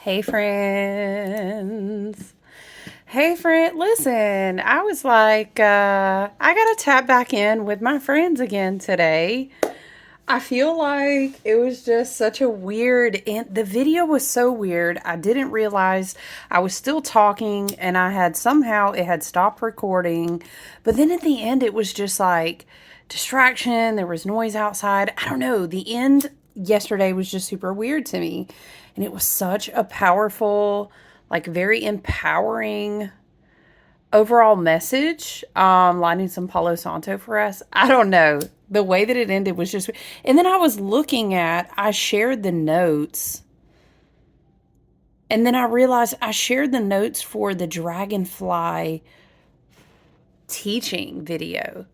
Hey, friends. Hey, friend. Listen, I was like, I got to tap back in with my friends again today. I feel like it was just such a weird, and the video was so weird. I didn't realize I was still talking and I had somehow it had stopped recording. But then at the end, it was just like distraction. There was noise outside. I don't know. The end yesterday was just super weird to me. And it was such a powerful, like very empowering overall message, lighting some Palo Santo for us. I don't know. The way that it ended was just, and then I shared the notes, and then I realized I shared the notes for the dragonfly teaching video.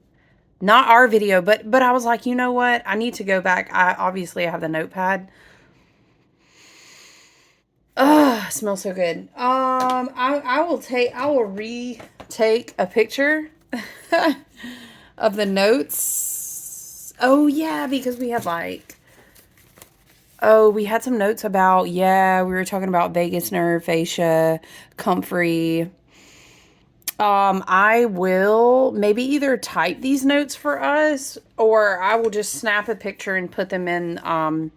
Not our video, but I was like, you know what? I need to go back. I have the notepad. Oh, it smells so good. I will retake a picture of the notes. Oh yeah, because we had some notes about, yeah, we were talking about vagus nerve, fascia, comfrey. I will maybe either type these notes for us or I will just snap a picture and put them in.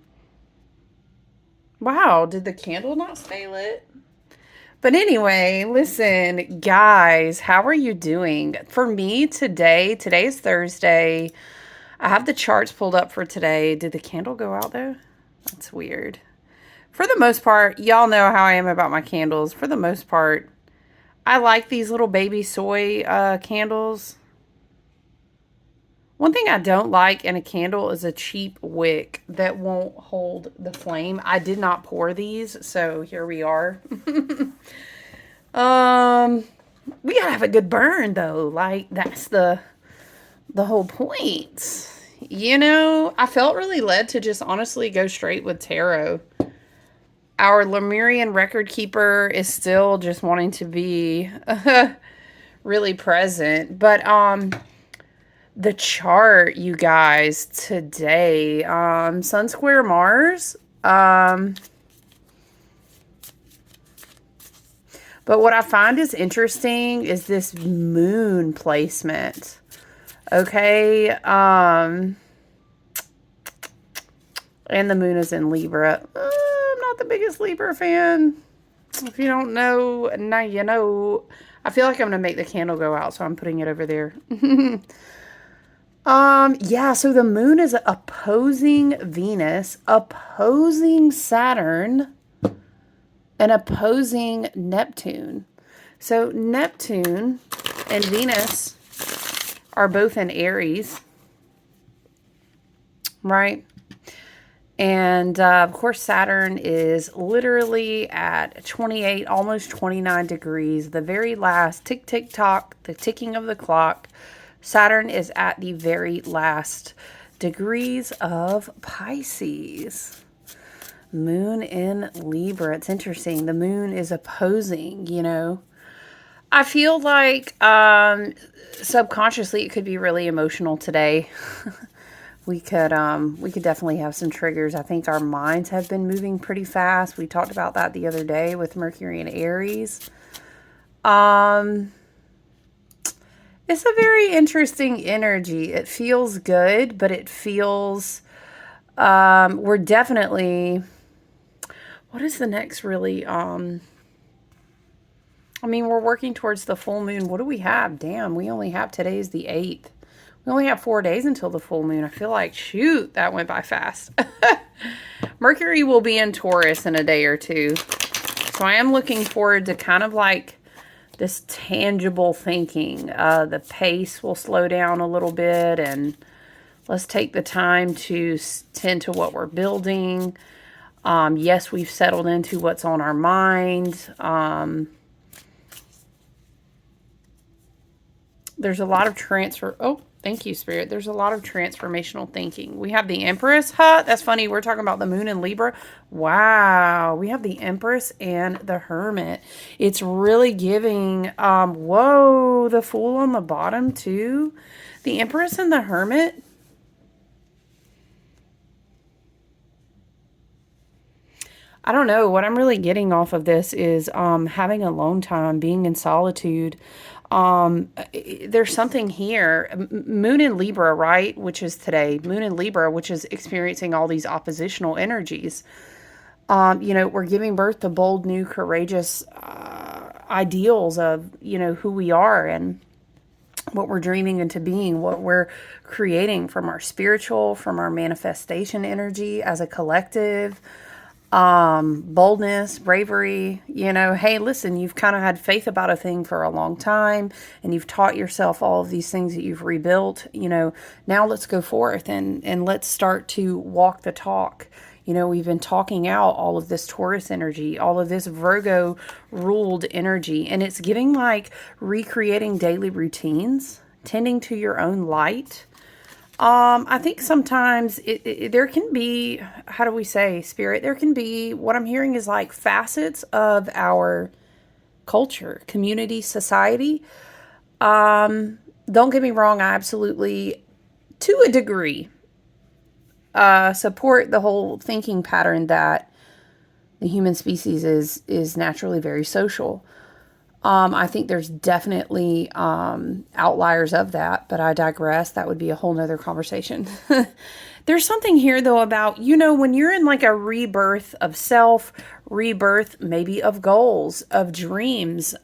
Wow, did the candle not stay lit? But anyway, listen, guys, how are you doing? For me today is Thursday. I have the charts pulled up for today. Did the candle go out though? That's weird. For the most part, y'all know how I am about my candles. For the most part, I like these little baby soy candles. One thing I don't like in a candle is a cheap wick that won't hold the flame. I did not pour these, so here we are. um, we gotta have a good burn though. Like that's the whole point. You know, I felt really led to just honestly go straight with tarot. Our Lemurian record keeper is still just wanting to be really present, but the chart, you guys, today, Sun Square Mars. But what I find is interesting is this moon placement. Okay, and the moon is in Libra. I'm not the biggest Libra fan. If you don't know, now you know. I feel like I'm gonna make the candle go out, so I'm putting it over there. Yeah, so the moon is opposing Venus, opposing Saturn, and opposing Neptune. So Neptune and Venus are both in Aries, right? And of course, Saturn is literally at 28, almost 29 degrees. The very last tick, tick, tock, the ticking of the clock. Saturn is at the very last degrees of Pisces. Moon in Libra. It's interesting. The moon is opposing, you know. I feel like subconsciously it could be really emotional today. We could definitely have some triggers. I think our minds have been moving pretty fast. We talked about that the other day with Mercury and Aries. It's a very interesting energy. It feels good, but it feels we're definitely, what is the next really I mean, we're working towards the full moon. What do we have? Damn, we only have, today's the 8th. We only have 4 days until the full moon. I feel like, shoot, that went by fast. Mercury will be in Taurus in a day or two. So I am looking forward to kind of like this tangible thinking. The pace will slow down a little bit, and let's take the time to tend to what we're building. Yes, we've settled into what's on our mind. There's a lot of transfer. Oh, thank you, Spirit. There's a lot of transformational thinking. We have the Empress. Huh? That's funny. We're talking about the moon in Libra. Wow. We have the Empress and the Hermit. It's really giving, whoa, the Fool on the bottom too. The Empress and the Hermit. I don't know. What I'm really getting off of this is having alone time, being in solitude. There's something here. Moon in Libra, right? Which is today. Moon in Libra, which is experiencing all these oppositional energies. We're giving birth to bold, new, courageous ideals of, who we are and what we're dreaming into being, what we're creating from our spiritual, from our manifestation energy as a collective, boldness, bravery, hey, listen, you've kind of had faith about a thing for a long time and you've taught yourself all of these things that you've rebuilt, now let's go forth and let's start to walk the talk. We've been talking out all of this Taurus energy, all of this Virgo ruled energy, and it's giving like recreating daily routines, tending to your own light. I think sometimes there can be, how do we say, spirit? There can be, what I'm hearing is like facets of our culture, community, society. Don't get me wrong, I absolutely, to a degree, support the whole thinking pattern that the human species is naturally very social. I think there's definitely outliers of that, but I digress. That would be a whole nother conversation. There's something here, though, about, when you're in like a rebirth of self, rebirth maybe of goals, of dreams.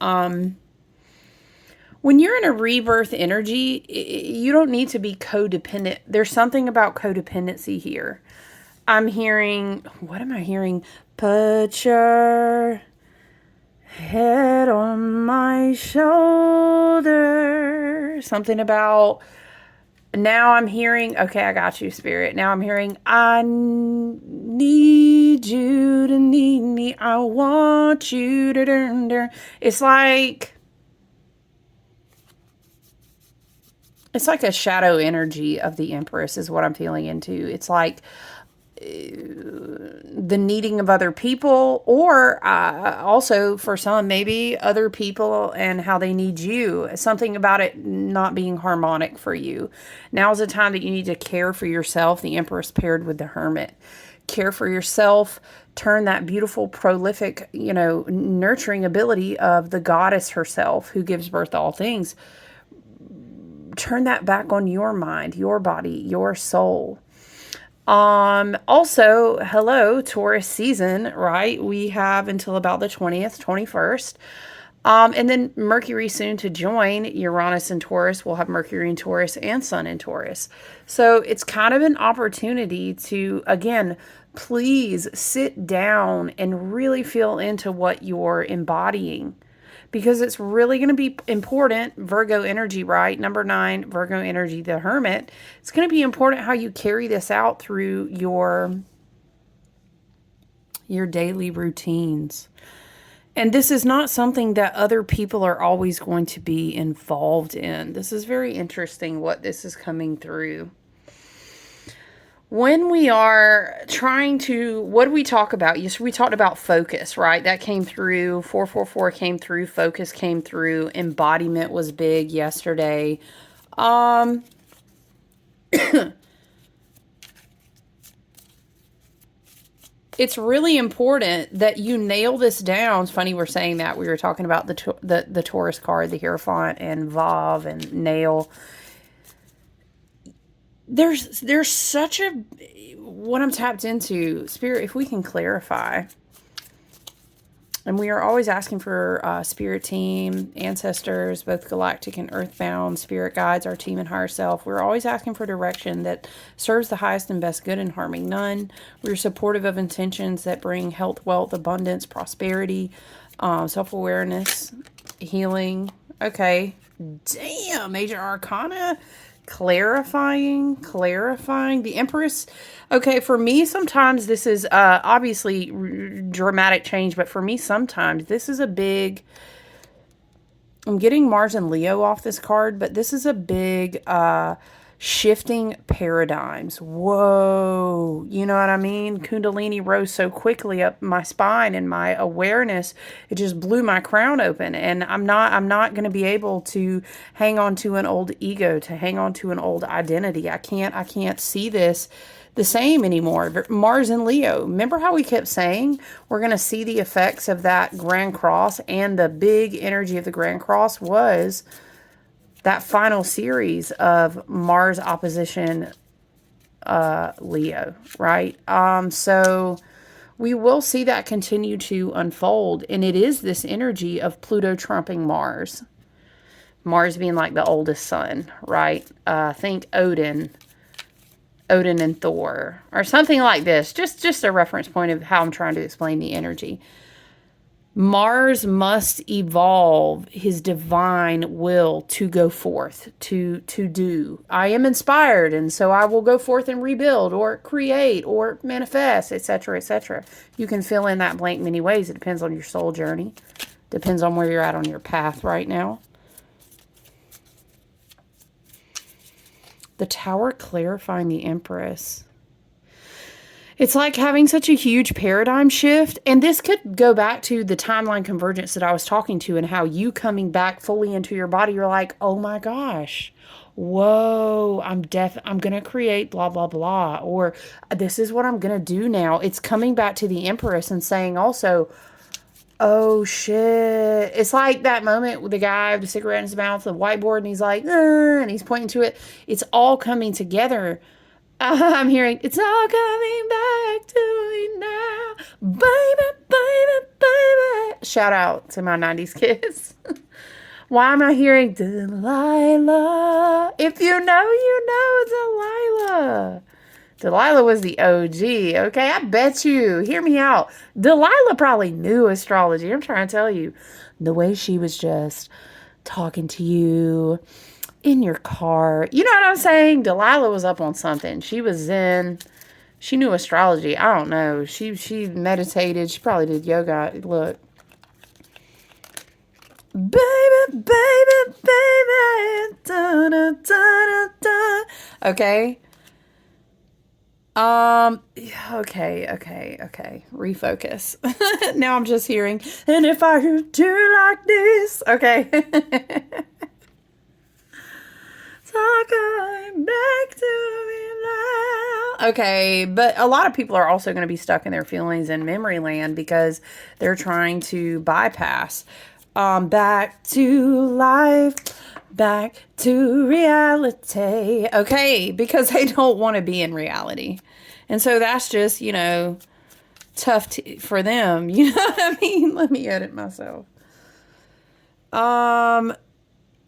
When you're in a rebirth energy, you don't need to be codependent. There's something about codependency here. I'm hearing, what am I hearing? Put your head on my shoulder. Something about, now I'm hearing, okay, I got you, spirit. Now I'm hearing, I need you to need me. I want you to. It's like a shadow energy of the Empress is what I'm feeling into. It's like the needing of other people, or also for some, maybe other people and how they need you. Something about it not being harmonic for you. Now is the time that you need to care for yourself. The Empress paired with the Hermit. Care for yourself. Turn that beautiful, prolific, nurturing ability of the goddess herself who gives birth to all things. Turn that back on your mind, your body, your soul. Also, hello, Taurus season, right? We have until about the 20th, 21st. And then Mercury soon to join Uranus and Taurus. We'll have Mercury in Taurus and Sun in Taurus. So it's kind of an opportunity to, again, please sit down and really feel into what you're embodying. Because it's really going to be important, Virgo energy, right? Number 9, Virgo energy, the Hermit. It's going to be important how you carry this out through your daily routines. And this is not something that other people are always going to be involved in. This is very interesting what this is coming through. When we are trying to, what do we talk about? Yes, we talked about focus, right? That came through. 444 came through. Focus came through. Embodiment was big yesterday. It's really important that you nail this down. It's funny we're saying that. We were talking about the Taurus card, the Hierophant, and Vav and nail. There's such a, what I'm tapped into, spirit, if we can clarify. And we are always asking for spirit team, ancestors, both galactic and earthbound, spirit guides, our team and higher self. We're always asking for direction that serves the highest and best good and harming none. We're supportive of intentions that bring health, wealth, abundance, prosperity, self-awareness, healing. Okay. Damn, Major Arcana. Clarifying the Empress. Okay, for me sometimes this is obviously dramatic change, but for me sometimes this is a big, I'm getting Mars and Leo off this card, but this is a big shifting paradigms. Whoa, you know what I mean? Kundalini rose so quickly up my spine, and my awareness, it just blew my crown open. And I'm not going to be able to hang on to an old ego, to hang on to an old identity. I can't see this the same anymore. Mars and Leo. Remember how we kept saying we're going to see the effects of that Grand Cross, and the big energy of the Grand Cross was that final series of Mars opposition Leo, right? So we will see that continue to unfold, and it is this energy of Pluto trumping Mars. Mars being like the oldest son, right? Think Odin and Thor, or something like this. Just a reference point of how I'm trying to explain the energy. Mars must evolve his divine will to go forth, to do. I am inspired, and so I will go forth and rebuild, or create, or manifest, etc., etc. You can fill in that blank many ways. It depends on your soul journey. Depends on where you're at on your path right now. The Tower clarifying the Empress. It's like having such a huge paradigm shift. And this could go back to the timeline convergence that I was talking to, and how you coming back fully into your body, you're like, oh my gosh, whoa, I'm going to create blah, blah, blah. Or this is what I'm going to do now. It's coming back to the Empress and saying also, oh shit. It's like that moment with the guy with the cigarette in his mouth, the whiteboard, and he's like, and he's pointing to it. It's all coming together. I'm hearing, it's all coming back to me now. Baby, baby, baby. Shout out to my 90s kids. Why am I hearing Delilah? If you know Delilah. Delilah was the OG, okay? I bet you. Hear me out. Delilah probably knew astrology. I'm trying to tell you. The way she was just talking to you in your car. You know what I'm saying? Delilah was up on something. She was zen. She knew astrology. I don't know. She meditated. She probably did yoga. Look. Baby, baby, baby. Da, da, da, da. Okay. Okay. Refocus. Now I'm just hearing, and if I could do like this. Okay. Going back to me now. Okay, but a lot of people are also going to be stuck in their feelings in memory land because they're trying to bypass back to life, back to reality. Okay, because they don't want to be in reality. And so that's just, tough for them. You know what I mean? Let me edit myself.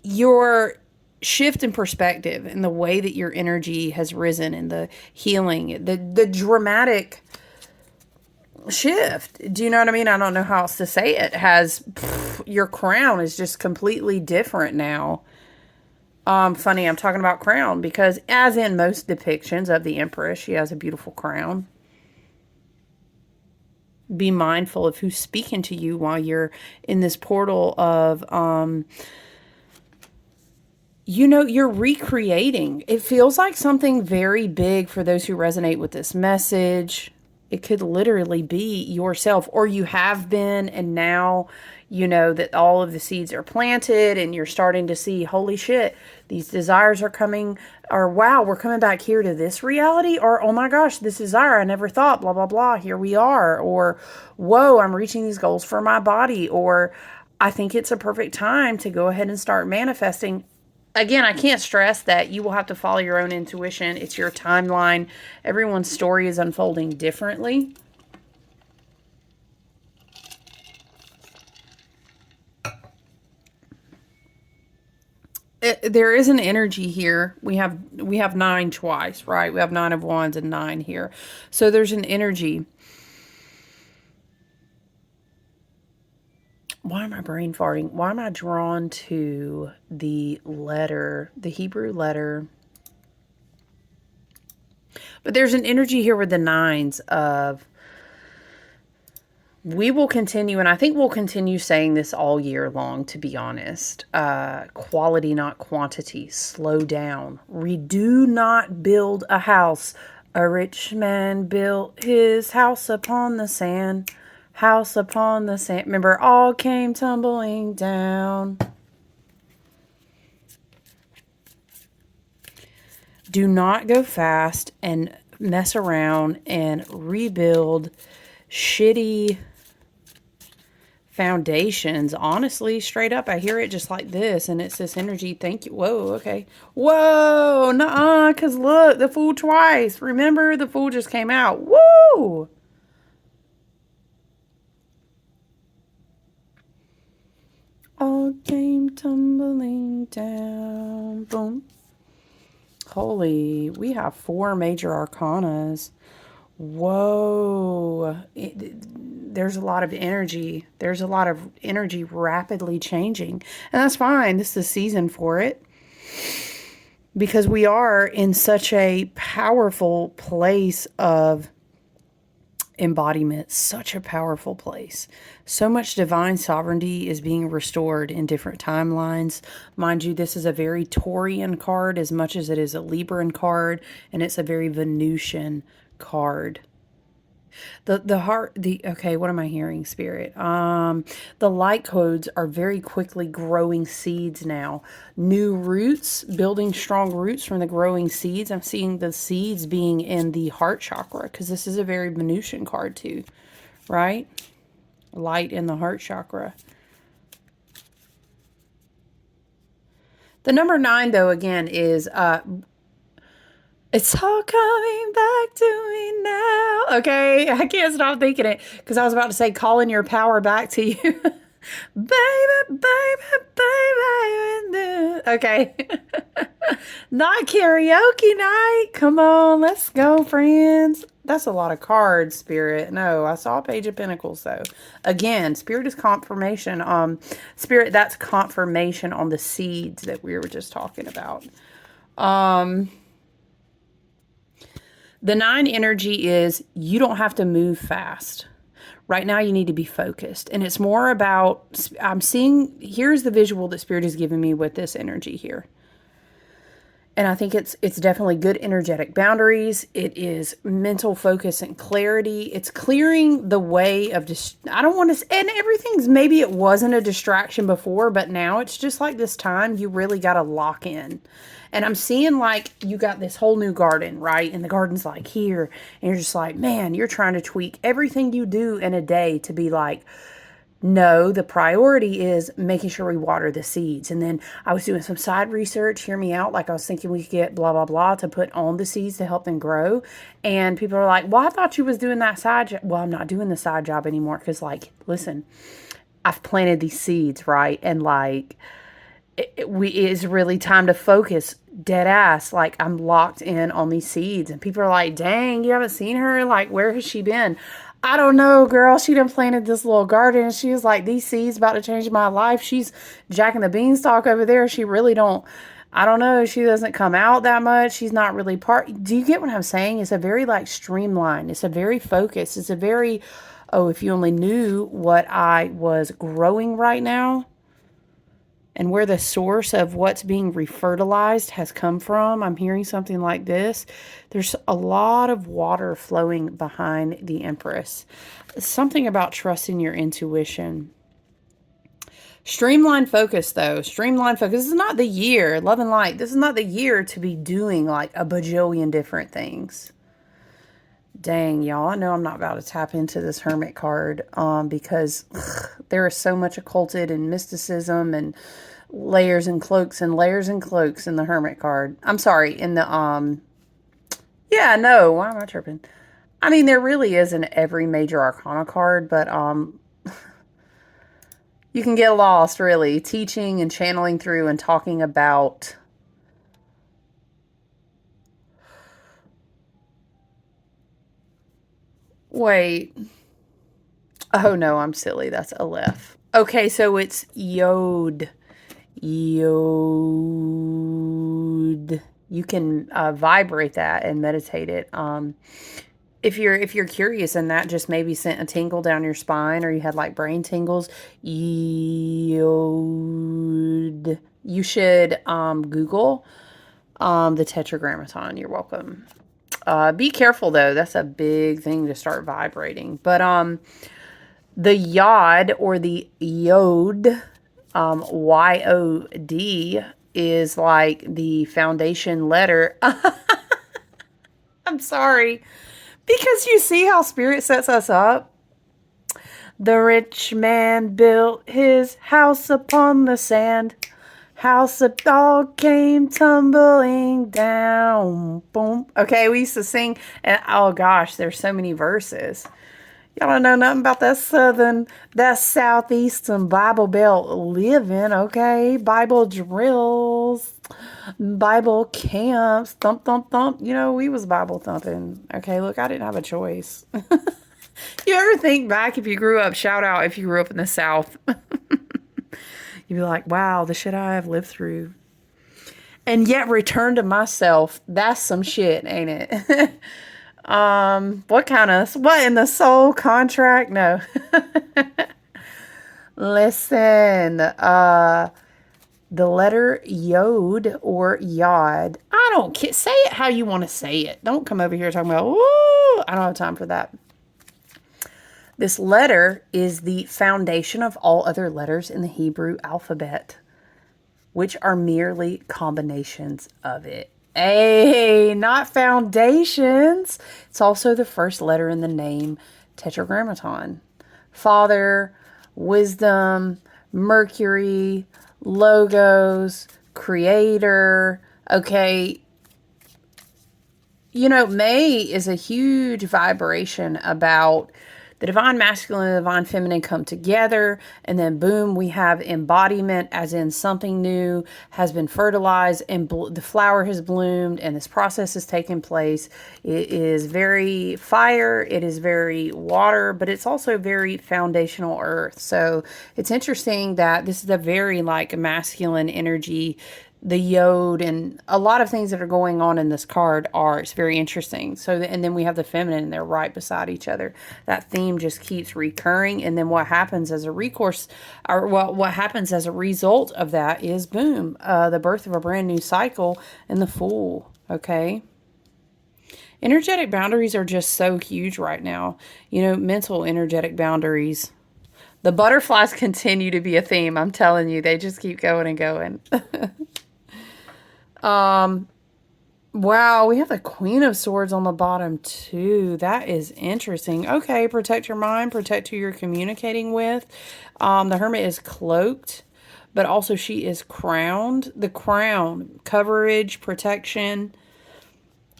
Your shift in perspective and the way that your energy has risen, and the healing, the dramatic shift. Do you know what I mean? I don't know how else to say it. Your crown is just completely different now. Funny, I'm talking about crown because, as in most depictions of the Empress, she has a beautiful crown. Be mindful of who's speaking to you while you're in this portal of you're recreating. It feels like something very big for those who resonate with this message. It could literally be yourself, or you have been, and now you know that all of the seeds are planted, and you're starting to see, holy shit, these desires are coming, or wow, we're coming back here to this reality, or oh my gosh, this desire, I never thought, blah, blah, blah, here we are, or whoa, I'm reaching these goals for my body, or I think it's a perfect time to go ahead and start manifesting. Again, I can't stress that you will have to follow your own intuition. It's your timeline. Everyone's story is unfolding differently. There is an energy here. We have 9 twice, right? We have 9 of Wands and 9 here. So there's an energy. Why am I brain farting? Why am I drawn to the letter, the Hebrew letter? But there's an energy here with the 9s of, we will continue, and I think we'll continue saying this all year long, to be honest. Quality, not quantity. Slow down. We do not build a house. A rich man built his house upon the sand. House upon the sand. Remember, all came tumbling down. Do not go fast and mess around and rebuild shitty foundations. Honestly, straight up, I hear it just like this, and it's this energy. Thank you. Whoa, okay. Whoa, nuh-uh, because look, the Fool twice. Remember, the Fool just came out. Woo! All came tumbling down. Boom. Holy, we have 4 major arcanas. Whoa. There's a lot of energy. There's a lot of energy rapidly changing. And that's fine. This is the season for it. Because we are in such a powerful place of embodiment, such a powerful place. So much divine sovereignty is being restored in different timelines. Mind you, this is a very Taurian card as much as it is a Libran card, and it's a very Venusian card. Okay, what am I hearing, Spirit? The light codes are very quickly growing seeds now. New roots, building strong roots from the growing seeds. I'm seeing the seeds being in the heart chakra, because this is a very Venusian card too, right? Light in the heart chakra. The number 9, though, again, is it's all coming back to me now. Okay, I can't stop thinking it because I was about to say calling your power back to you. Baby, baby, baby. Okay. Not karaoke night. Come on, let's go, friends. That's a lot of cards, Spirit. No, I saw Page of Pentacles, though. Again, Spirit is confirmation. Spirit, that's confirmation on the seeds that we were just talking about. The 9 energy is you don't have to move fast. Right now you need to be focused. And it's more about, I'm seeing, here's the visual that Spirit has given me with this energy here. And I think it's definitely good energetic boundaries. It is mental focus and clarity. It's clearing the way of I don't want to, and everything's, maybe it wasn't a distraction before, but now it's just like this time you really got to lock in. And I'm seeing like you got this whole new garden, right? And the garden's like here. And you're just like, man, you're trying to tweak everything you do in a day to be like, no, the priority is making sure we water the seeds. And then I was doing some side research, hear me out, like I was thinking we could get blah, blah, blah to put on the seeds to help them grow. And people are like, well, I thought you was doing that side job. Well, I'm not doing the side job anymore because, like, listen, I've planted these seeds, right? And, like, it is really time to focus, dead ass. Like, I'm locked in on these seeds. And people are like, dang, you haven't seen her? Like, where has she been? I don't know, girl. She done planted this little garden. And she was like, these seeds about to change my life. She's jacking the beanstalk over there. She really don't, I don't know. She doesn't come out that much. She's not really part. Do you get what I'm saying? It's a very like streamlined. It's a very focused. It's a very, oh, if you only knew what I was growing right now and where the source of what's being refertilized has come from. I'm hearing something like this. There's a lot of water flowing behind the Empress. Something about trusting your intuition. Streamline focus, though. Streamline focus. This is not the year, love and light. This is not the year to be doing like a bajillion different things. Dang, y'all. I know I'm not about to tap into this Hermit card because there is so much occulted and mysticism and layers and cloaks and layers and cloaks in the Hermit card. I'm sorry, in the, yeah, no, why am I tripping? I mean, there really is in every major arcana card, but you can get lost, really, teaching and channeling through and talking about wait. Oh, no, I'm silly. That's Aleph. Okay, so it's Yod. Yod. You can vibrate that and meditate it. If you're curious and that just maybe sent a tingle down your spine or you had like brain tingles, Yod. You should Google the Tetragrammaton. You're welcome. Be careful though. That's a big thing to start vibrating. But the Yod or the Yod, YOD, is like the foundation letter. I'm sorry. Because you see how spirit sets us up? The rich man built his house upon the sand. House of dog came tumbling down. Boom. Okay, we used to sing, and oh gosh, there's so many verses. Y'all don't know nothing about that southeastern Bible Belt living, okay? Bible drills, Bible camps, thump, thump, thump. You know, we was Bible thumping. Okay, look, I didn't have a choice. You ever think back if you grew up, shout out if you grew up in the South. You'd be like, wow, the shit I have lived through. And yet return to myself. That's some shit, ain't it? What in the soul contract? No. Listen, the letter Yod or Yod. I don't care. Say it how you want to say it. Don't come over here talking about, ooh, I don't have time for that. This letter is the foundation of all other letters in the Hebrew alphabet, which are merely combinations of it. Hey, not foundations. It's also the first letter in the name Tetragrammaton. Father, wisdom, Mercury, logos, creator. Okay, you know, May is a huge vibration about the divine masculine and the divine feminine come together, and then boom, we have embodiment, as in something new has been fertilized and the flower has bloomed, and this process has taken place. It is very fire, it is very water, but it's also very foundational earth. So it's interesting that this is a very like masculine energy. The Yod and a lot of things that are going on in this card it's very interesting. So, and then we have the feminine, and they're right beside each other. That theme just keeps recurring. And then what happens as a what happens as a result of that is boom, the birth of a brand new cycle and the Fool. Okay. Energetic boundaries are just so huge right now. You know, mental energetic boundaries. The butterflies continue to be a theme. I'm telling you, they just keep going and going. Wow, we have the Queen of Swords on the bottom too. That is interesting. Okay, protect your mind, protect who you're communicating with. The Hermit is cloaked, but also she is crowned. The crown, coverage, protection.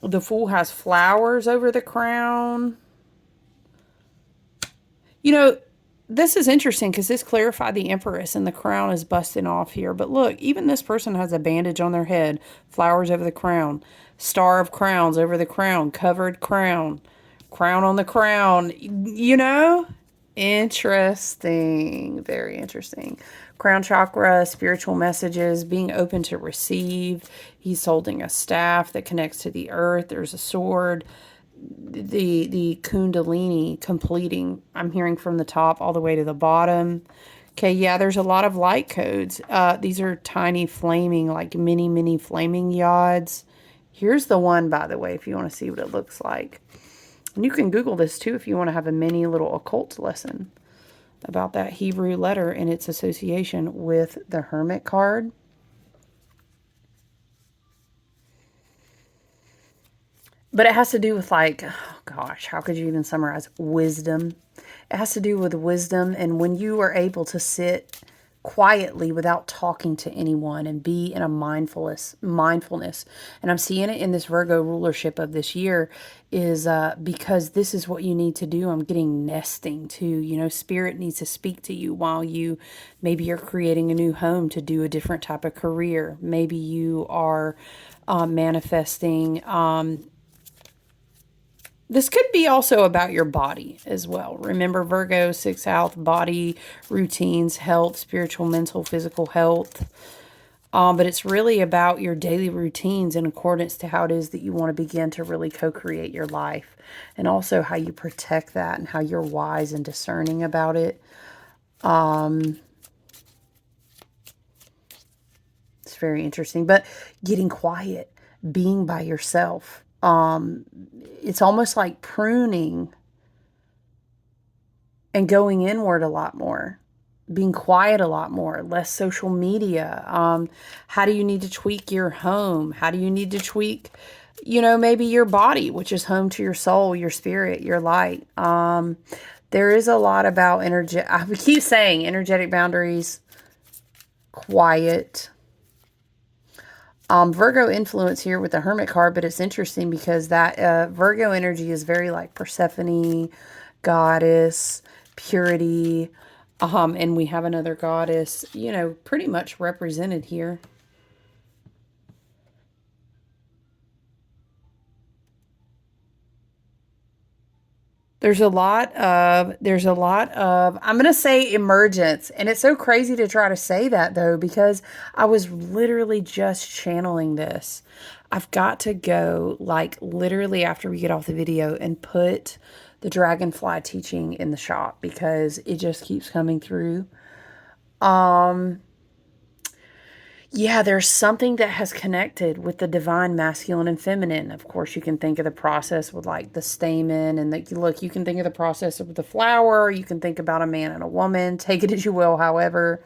The Fool has flowers over the crown. You know, this is interesting because this clarified the Empress and the crown is busting off here. But look, even this person has a bandage on their head. Flowers over the crown. Star of crowns over the crown. Covered crown. Crown on the crown. You know? Interesting. Very interesting. Crown chakra, spiritual messages, being open to receive. He's holding a staff that connects to the earth. There's a sword. The Kundalini completing. I'm hearing from the top all the way to the bottom. Okay, yeah, there's a lot of light codes. These are tiny flaming, like mini flaming yods. Here's the one, by the way, if you want to see what it looks like. And you can Google this too if you want to have a mini little occult lesson about that Hebrew letter and its association with the Hermit card. But it has to do with like, oh gosh, how could you even summarize wisdom? It has to do with wisdom. And when you are able to sit quietly without talking to anyone and be in a mindfulness. And I'm seeing it in this Virgo rulership of this year is because this is what you need to do. I'm getting nesting too. You know, spirit needs to speak to you while maybe you're creating a new home to do a different type of career. Maybe you are manifesting. This could be also about your body as well. Remember, Virgo, 6th house, body, routines, health, spiritual, mental, physical health. But it's really about your daily routines in accordance to how it is that you want to begin to really co-create your life. And also how you protect that and how you're wise and discerning about it. It's very interesting. But getting quiet, being by yourself. It's almost like pruning and going inward a lot more, being quiet a lot more, less social media. How do you need to tweak your home? How do you need to tweak You know, maybe your body, which is home to your soul, your spirit, your light. There is a lot about energy. I keep saying energetic boundaries, quiet. Virgo influence here with the Hermit card, but it's interesting because that Virgo energy is very like Persephone, goddess, purity. And we have another goddess, you know, pretty much represented here. I'm going to say emergence. And it's so crazy to try to say that though, because I was literally just channeling this. I've got to go like literally after we get off the video and put the dragonfly teaching in the shop because it just keeps coming through. Um, Yeah, there's something that has connected with the divine masculine and feminine. Of course, you can think of the process with like the stamen and the look, you can think of the process of the flower, you can think about a man and a woman, take it as you will, however.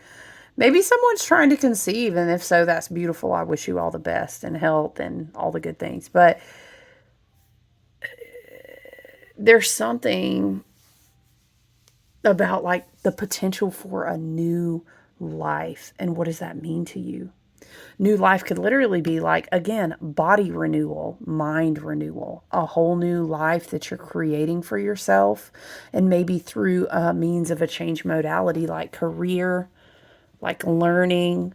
Maybe someone's trying to conceive, and if so, that's beautiful. I wish you all the best and health and all the good things. But there's something about like the potential for a new life. And what does that mean to you? New life could literally be like, again, body renewal, mind renewal, a whole new life that you're creating for yourself. And maybe through a means of a change modality like career, like learning.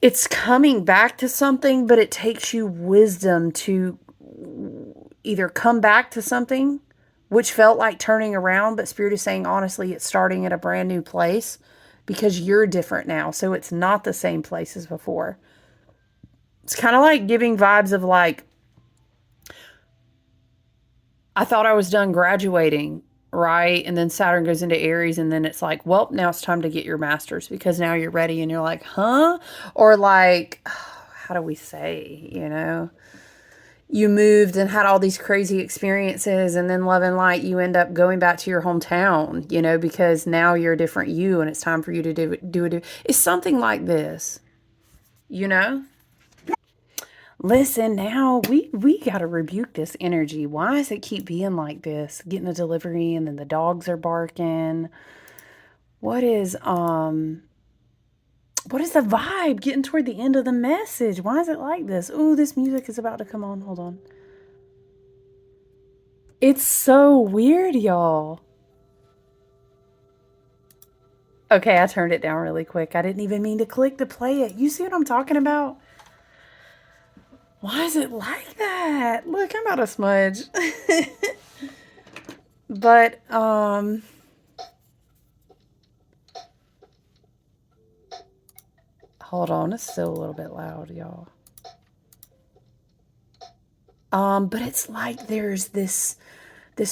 It's coming back to something, but it takes you wisdom to either come back to something which felt like turning around, but Spirit is saying, honestly, it's starting at a brand new place because you're different now. So it's not the same place as before. It's kind of like giving vibes of like, I thought I was done graduating, right? And then Saturn goes into Aries, and then it's like, well, now it's time to get your master's because now you're ready. And you're like, huh? Or like, how do we say, you know? You moved and had all these crazy experiences, and then love and light, you end up going back to your hometown, you know, because now you're a different you and it's time for you to do it. It's something like this, you know? Listen, now we got to rebuke this energy. Why does it keep being like this? Getting a delivery and then the dogs are barking. What is what is the vibe getting toward the end of the message? Why is it like this? Ooh, this music is about to come on. Hold on. It's so weird, y'all. Okay, I turned it down really quick. I didn't even mean to click to play it. You see what I'm talking about? Why is it like that? Look, I'm out of smudge. But hold on, it's still a little bit loud, y'all. But it's like there's this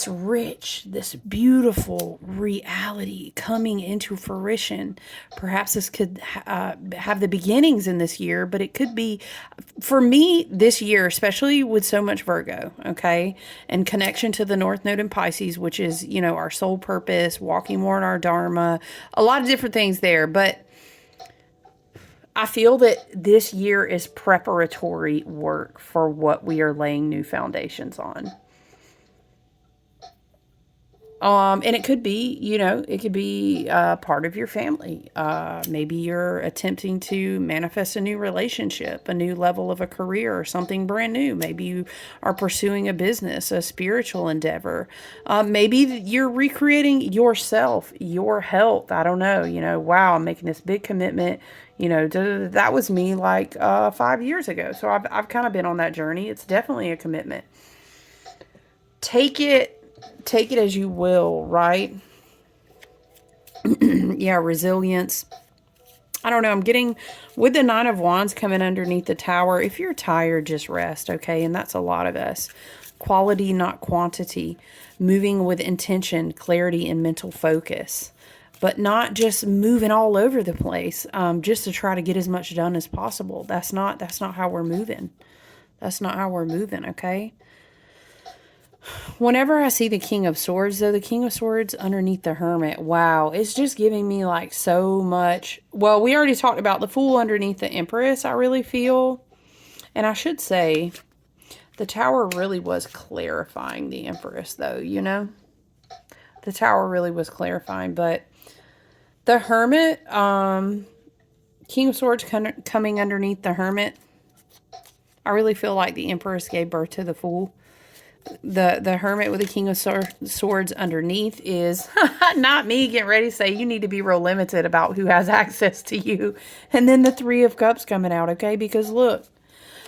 rich, this beautiful reality coming into fruition. Perhaps this could have the beginnings in this year, but it could be, for me, this year, especially with so much Virgo, okay, and connection to the North Node in Pisces, which is, you know, our soul purpose, walking more in our Dharma, a lot of different things there. But I feel that this year is preparatory work for what we are laying new foundations on. And it could be, you know, it could be part of your family. Maybe you're attempting to manifest a new relationship, a new level of a career, or something brand new. Maybe you are pursuing a business, a spiritual endeavor. Maybe you're recreating yourself, your health. I don't know. You know, wow, I'm making this big commitment. You know, that was me like 5 years ago. So I've kind of been on that journey. It's definitely a commitment. Take it as you will, right? Yeah, resilience. I don't know. I'm getting with the Nine of Wands coming underneath the tower. If you're tired, just rest, okay? And that's a lot of us. Quality, not quantity. Moving with intention, clarity, and mental focus. But not just moving all over the place, just to try to get as much done as possible. That's not how we're moving. That's not how we're moving, okay? Whenever I see the King of Swords, though, the King of Swords underneath the Hermit, wow, it's just giving me like so much. Well, we already talked about the Fool underneath the Empress, I really feel. And I should say The Tower really was clarifying the Empress, though, you know? The Tower really was clarifying, but the Hermit, King of Swords coming underneath the Hermit, I really feel like the Empress gave birth to the Fool. The Hermit with the King of Swords underneath is not me getting ready to say you need to be real limited about who has access to you. And then the Three of Cups coming out, okay? Because look,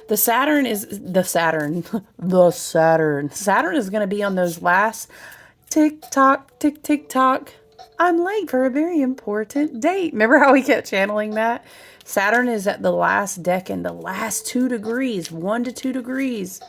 the Saturn is the Saturn. The Saturn. Saturn is going to be on those last tick tock, tick tick tock. I'm late for a very important date. Remember how we kept channeling that? Saturn is at the last decan, the last 2 degrees, 1 to 2 degrees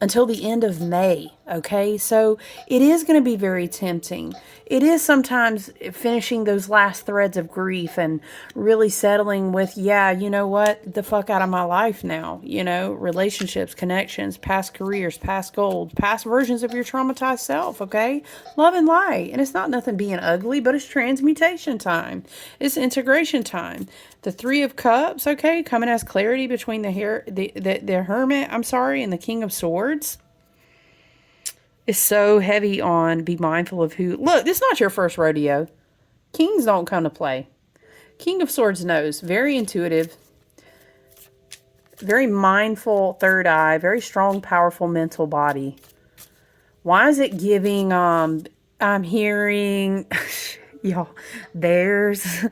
until the end of May, okay? So it is going to be very tempting. It is sometimes finishing those last threads of grief and really settling with, yeah, you know what? The fuck out of my life now. You know, relationships, connections, past careers, past goals, past versions of your traumatized self, okay? Love and light. And it's not nothing being ugly, but it's transmutation time. It's integration time. The Three of Cups, okay, coming as clarity between the Hermit, and the King of Swords. Is so heavy on be mindful of who. Look, this is not your first rodeo. Kings don't come to play. King of Swords knows. Very intuitive. Very mindful third eye. Very strong, powerful mental body. Why is it giving, I'm hearing, y'all, there's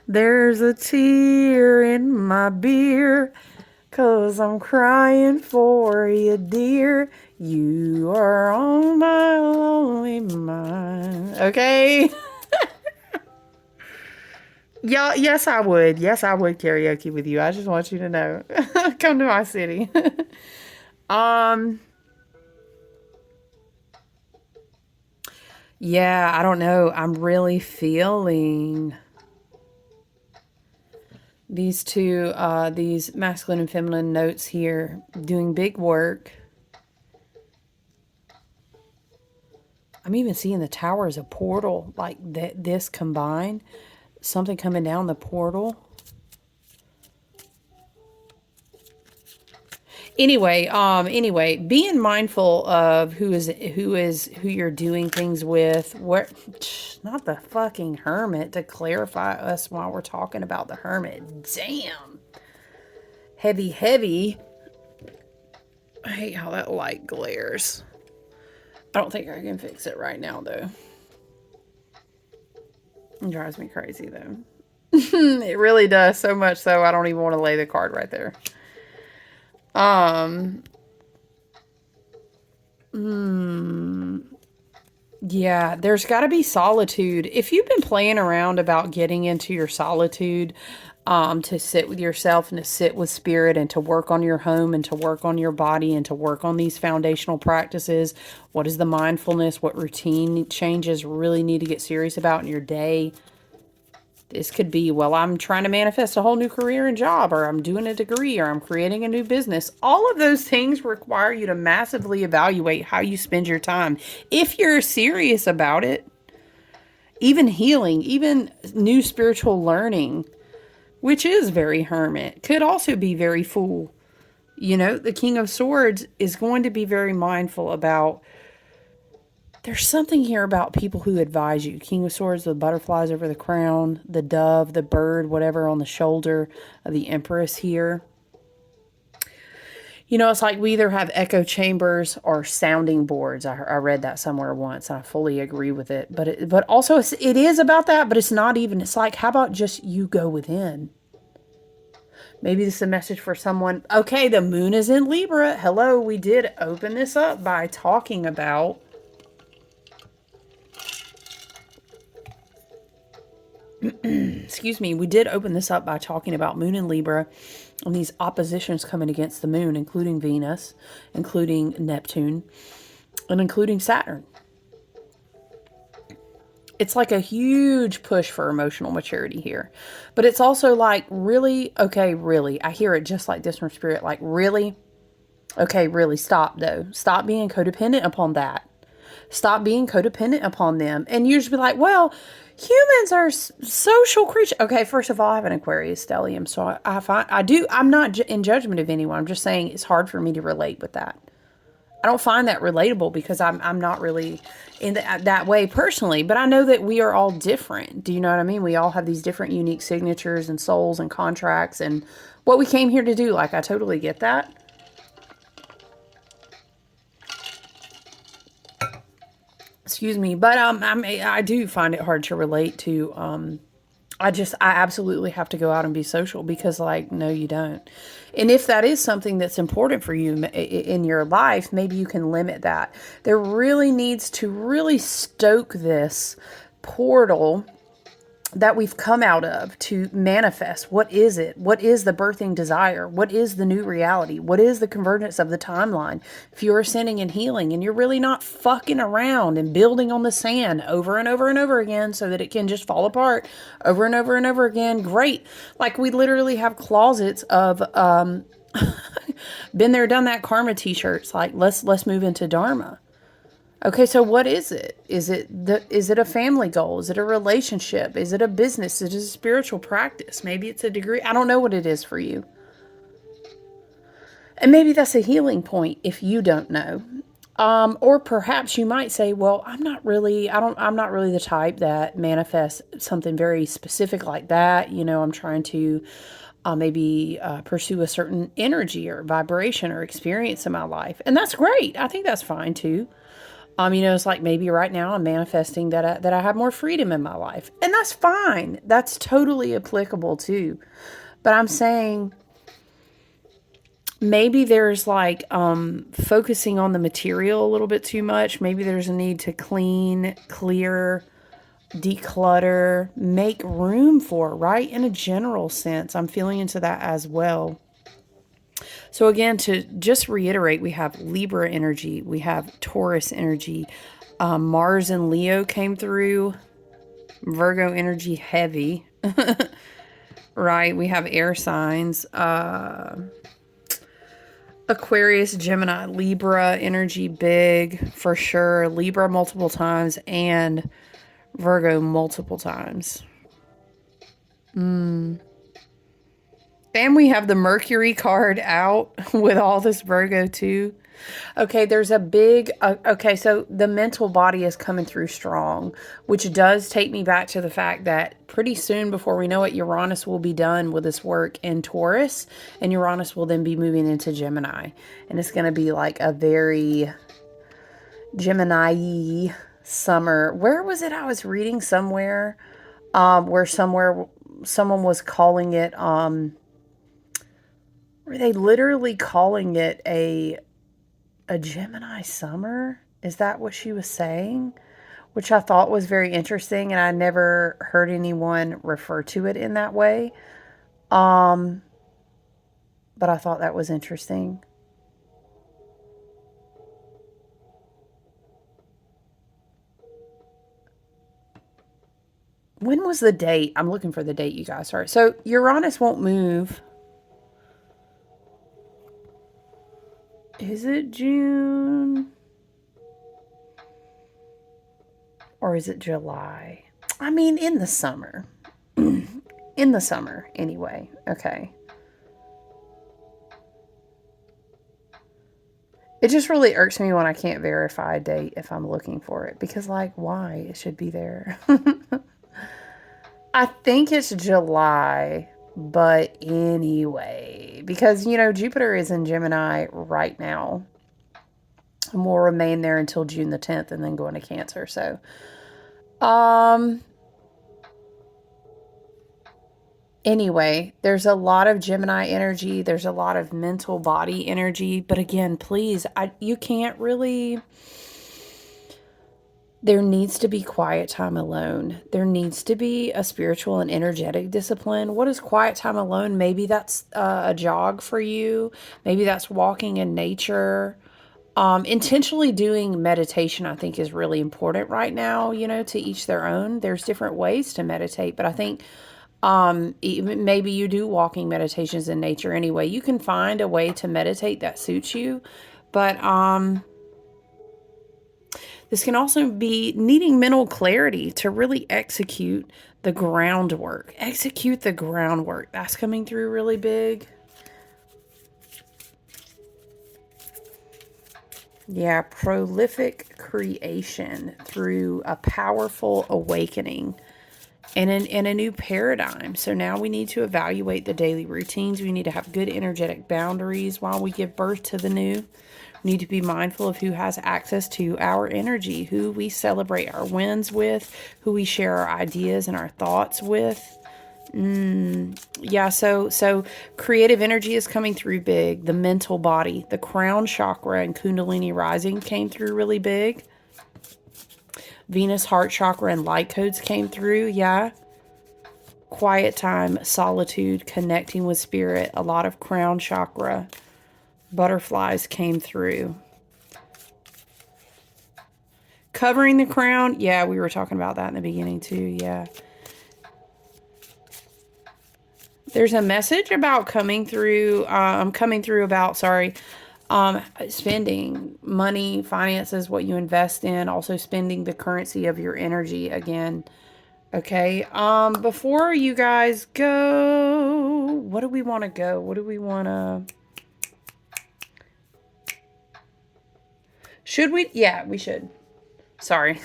a tear in my beer, 'cause I'm crying for you, dear. You are on my lonely mind. Okay? Yeah, yes, I would. Yes, I would karaoke with you. I just want you to know. Come to my city. Yeah, I don't know. I'm really feeling these two, these masculine and feminine notes here doing big work. I'm even seeing the Tower as a portal, like this combined. Something coming down the portal. Anyway, being mindful of who you're doing things with. Where, not the fucking Hermit to clarify us while we're talking about the Hermit. Damn. Heavy. I hate how that light glares. I don't think I can fix it right now, though. It drives me crazy, though. It really does, so much so I don't even want to lay the card right there. Yeah, there's got to be solitude. If you've been playing around about getting into your solitude, to sit with yourself and to sit with spirit and to work on your home and to work on your body and to work on these foundational practices, what is the mindfulness, what routine changes really need to get serious about in your day? This could be, well, I'm trying to manifest a whole new career and job, or I'm doing a degree, or I'm creating a new business. All of those things require you to massively evaluate how you spend your time. If you're serious about it, even healing, even new spiritual learning, which is very Hermit, could also be very Fool. You know, the King of Swords is going to be very mindful about. There's something here about people who advise you. King of Swords, the butterflies over the crown, the dove, the bird, whatever on the shoulder of the Empress here. You know, it's like we either have echo chambers or sounding boards. I read that somewhere once. I fully agree with it. But also it is about that, but it's not even. It's like, how about just you go within? Maybe this is a message for someone. Okay, the moon is in Libra. Hello, we did open this up by talking about excuse me, we did open this up by talking about Moon and Libra and these oppositions coming against the Moon, including Venus, including Neptune, and including Saturn. It's like a huge push for emotional maturity here. But it's also like, really? Okay, really? I hear it just like this from Spirit. Like, really? Okay, really? Stop, though. Stop being codependent upon that. Stop being codependent upon them. And you just be like, well, humans are social creatures. Okay, first of all, I have an Aquarius stellium, so I'm not in judgment of anyone. I'm just saying it's hard for me to relate with that. I don't find that relatable because I'm not really in that way personally, but I know that we are all different. Do you know what I mean? We all have these different unique signatures and souls and contracts and what we came here to do. Like, I totally get that. Excuse me, but I do find it hard to relate to. I absolutely have to go out and be social because, like, no, you don't. And if that is something that's important for you in your life, maybe you can limit that. There really needs to really stoke this portal that we've come out of to manifest. What is it? What is the birthing desire? What is the new reality? What is the convergence of the timeline? If you're ascending and healing and you're really not fucking around and building on the sand over and over and over again so that it can just fall apart over and over and over again, great. Like, we literally have closets of been there, done that karma t-shirts. Like, let's move into Dharma. Okay, so what is it? Is it a family goal? Is it a relationship? Is it a business? Is it a spiritual practice? Maybe it's a degree. I don't know what it is for you. And maybe that's a healing point if you don't know. Or perhaps you might say, well, I'm not really the type that manifests something very specific like that. You know, I'm trying to maybe pursue a certain energy or vibration or experience in my life. And that's great. I think that's fine too. You know, it's like maybe right now I'm manifesting that I have more freedom in my life. And that's fine. That's totally applicable too. But I'm saying maybe there's like focusing on the material a little bit too much. Maybe there's a need to clean, clear, declutter, make room for, right? In a general sense, I'm feeling into that as well. So again, to just reiterate, we have Libra energy, we have Taurus energy, Mars and Leo came through, Virgo energy heavy, right? We have air signs, Aquarius, Gemini, Libra energy big for sure, Libra multiple times, and Virgo multiple times. And we have the Mercury card out with all this Virgo too. Okay, there's a big, okay, so the mental body is coming through strong, which does take me back to the fact that pretty soon, before we know it, Uranus will be done with this work in Taurus, and Uranus will then be moving into Gemini. And it's going to be like a very Gemini-y summer. Where was it? I was reading somewhere, where someone was calling it, were they literally calling it a Gemini summer? Is that what she was saying? Which I thought was very interesting, and I never heard anyone refer to it in that way. But I thought that was interesting. When was the date? I'm looking for the date, you guys. Sorry. So Uranus won't move. Is it June? Or is it July? I mean, in the summer. In the summer, anyway. Okay. It just really irks me when I can't verify a date if I'm looking for it. Because, like, why? It should be there. I think it's July. But anyway, because, you know, Jupiter is in Gemini right now and will remain there until June the 10th and then go into Cancer. So, anyway, there's a lot of Gemini energy. There's a lot of mental body energy. But again, please, you can't really... There needs to be quiet time alone. There needs to be a spiritual and energetic discipline. What is quiet time alone? Maybe that's a jog for you. Maybe that's walking in nature. Intentionally doing meditation, I think, is really important right now, you know, to each their own. There's different ways to meditate, but I think maybe you do walking meditations in nature anyway. You can find a way to meditate that suits you, but This can also be needing mental clarity to really execute the groundwork. Execute the groundwork. That's coming through really big. Yeah, prolific creation through a powerful awakening and in a new paradigm. So now we need to evaluate the daily routines. We need to have good energetic boundaries while we give birth to the new. We need to be mindful of who has access to our energy, who we celebrate our wins with, who we share our ideas and our thoughts with. Yeah, so creative energy is coming through big. The mental body, the crown chakra and Kundalini rising came through really big. Venus heart chakra and light codes came through, yeah. Quiet time, solitude, connecting with spirit, a lot of crown chakra. Butterflies came through. Covering the crown, yeah, we were talking about that in the beginning too, yeah. There's a message about coming through about, spending money, finances, what you invest in, also spending the currency of your energy again. Okay, before you guys go, what do we want to go? What do we want to... Should we? Yeah, we should. Sorry.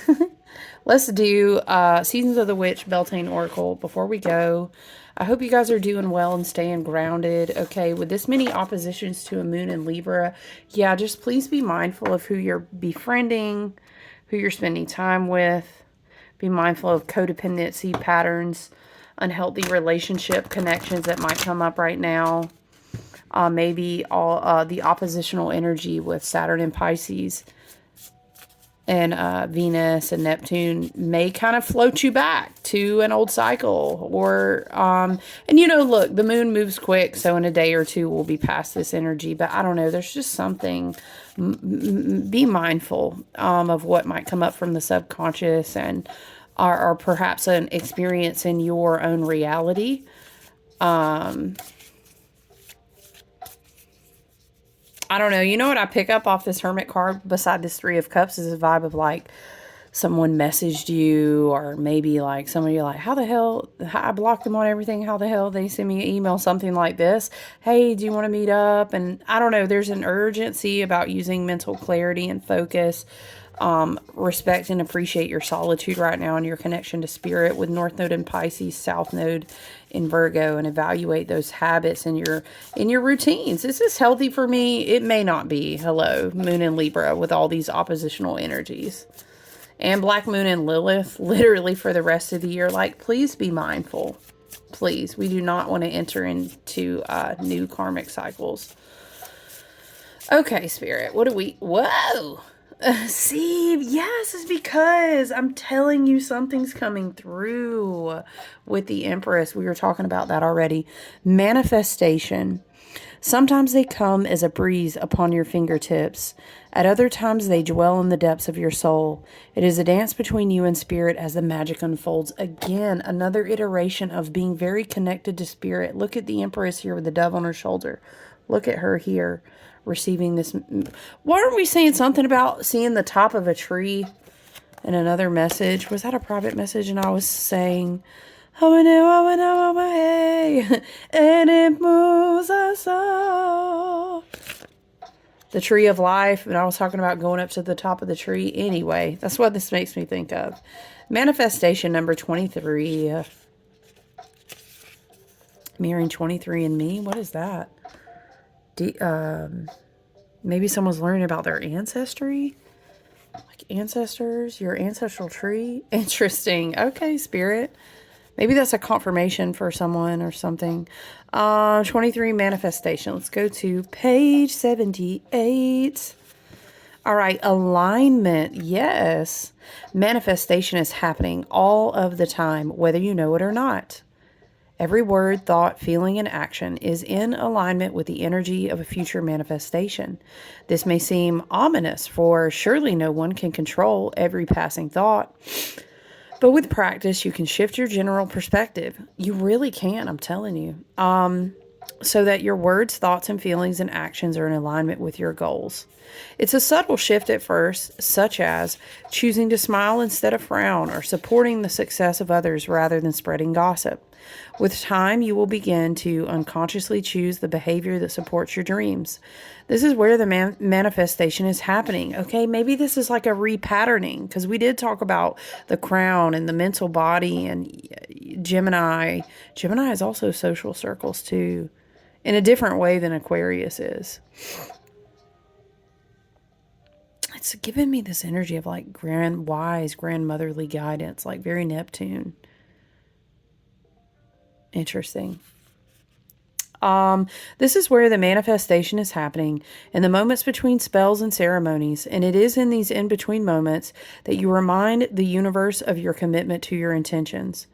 Let's do Seasons of the Witch, Beltane Oracle before we go. I hope you guys are doing well and staying grounded. Okay, with this many oppositions to a moon in Libra, yeah, just please be mindful of who you're befriending, who you're spending time with. Be mindful of codependency patterns, unhealthy relationship connections that might come up right now. Maybe all the oppositional energy with Saturn and Pisces and Venus and Neptune may kind of float you back to an old cycle. Or, and you know, look, the moon moves quick, so in a day or two we'll be past this energy. But I don't know, there's just something, be mindful of what might come up from the subconscious and or perhaps an experience in your own reality. I don't know. You know what I pick up off this Hermit card beside this Three of Cups is a vibe of like someone messaged you, or maybe like somebody like, how the hell, I blocked them on everything. How the hell they send me an email, something like this. Hey, do you want to meet up? And I don't know. There's an urgency about using mental clarity and focus. Respect and appreciate your solitude right now and your connection to spirit with North Node in Pisces, South Node in Virgo, and evaluate those habits in your routines. Is this healthy for me? It may not be. Hello, Moon in Libra with all these oppositional energies. And Black Moon in Lilith, literally for the rest of the year. Like, please be mindful. Please, we do not want to enter into new karmic cycles. Okay, Spirit, what do we... Whoa! See, yes, it's because I'm telling you something's coming through with the Empress. We were talking about that already. Manifestation. Sometimes they come as a breeze upon your fingertips. At other times, they dwell in the depths of your soul. It is a dance between you and spirit as the magic unfolds. Again, another iteration of being very connected to spirit. Look at the Empress here with the dove on her shoulder. Look at her here receiving this. Why aren't we saying something about seeing the top of a tree in another message? Was that a private message? And I was saying, away, and it moves us all. The tree of life. And I was talking about going up to the top of the tree. Anyway, that's what this makes me think of. Manifestation number 23. Mirroring 23 and me. What is that? Maybe someone's learning about their ancestry, like ancestors, your ancestral tree. Interesting. Okay, Spirit. Maybe that's a confirmation for someone or something. 23 manifestation. Let's go to page 78. All right, alignment. Yes. Manifestation is happening all of the time, whether you know it or not. Every word, thought, feeling, and action is in alignment with the energy of a future manifestation. This may seem ominous, for surely no one can control every passing thought. But with practice, you can shift your general perspective. You really can, I'm telling you. so that your words, thoughts, and feelings and actions are in alignment with your goals. It's a subtle shift at first, such as choosing to smile instead of frown or supporting the success of others rather than spreading gossip. With time, you will begin to unconsciously choose the behavior that supports your dreams. This is where the manifestation is happening. Okay, maybe this is like a repatterning because we did talk about the crown and the mental body and Gemini. Gemini is also social circles too, in a different way than Aquarius is. It's giving me this energy of like wise, grandmotherly guidance, like very Neptune. Interesting. This is where the manifestation is happening in the moments between spells and ceremonies, and it is in these in-between moments that you remind the universe of your commitment to your intentions.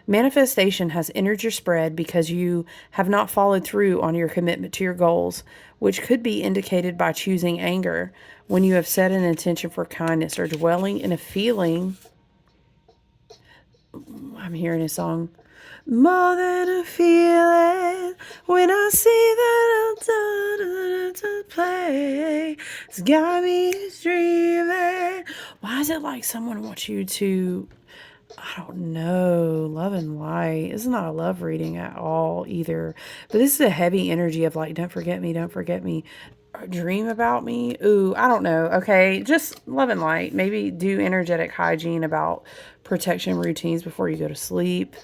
Manifestation has entered your spread because you have not followed through on your commitment to your goals, which could be indicated by choosing anger when you have set an intention for kindness or dwelling in a feeling. I'm hearing a song. More than a feeling when I see that I'm done to play. It's got me dreaming. Why is it like someone wants you to, I don't know, love and light? It's not a love reading at all either. But this is a heavy energy of like, don't forget me, don't forget me. Dream about me. Ooh, I don't know. Okay, just love and light. Maybe do energetic hygiene about protection routines before you go to sleep.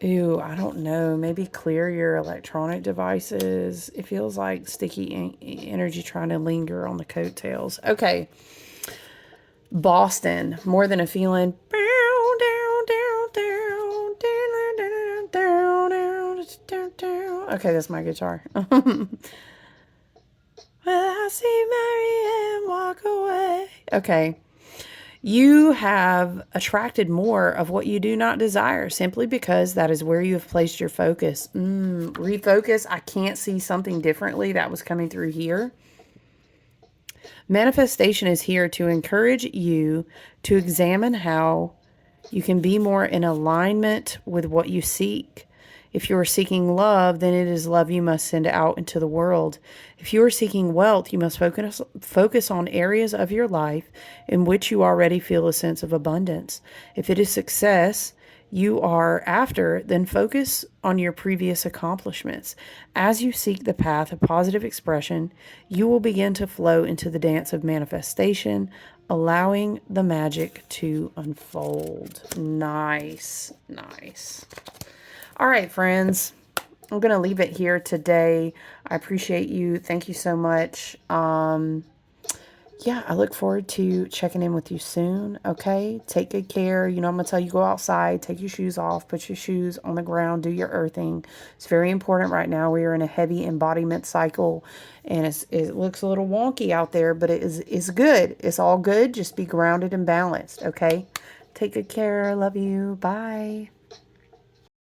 Ew, I don't know. Maybe clear your electronic devices. It feels like sticky energy trying to linger on the coattails. Okay. Boston, more than a feeling. Okay, that's my guitar. I see Marianne walk away. Okay. You have attracted more of what you do not desire simply because that is where you have placed your focus. Refocus. I can't see something differently. That was coming through here. Manifestation is here to encourage you to examine how you can be more in alignment with what you seek. If you are seeking love, then it is love you must send out into the world. If you are seeking wealth, you must focus on areas of your life in which you already feel a sense of abundance. If it is success you are after, then focus on your previous accomplishments. As you seek the path of positive expression, you will begin to flow into the dance of manifestation, allowing the magic to unfold. Nice, nice. All right, friends, I'm going to leave it here today. I appreciate you. Thank you so much. Yeah, I look forward to checking in with you soon. Okay, take good care. You know, I'm going to tell you, go outside, take your shoes off, put your shoes on the ground, do your earthing. It's very important right now. We are in a heavy embodiment cycle, and it looks a little wonky out there, but it's good. It's all good. Just be grounded and balanced. Okay, take good care. Love you. Bye.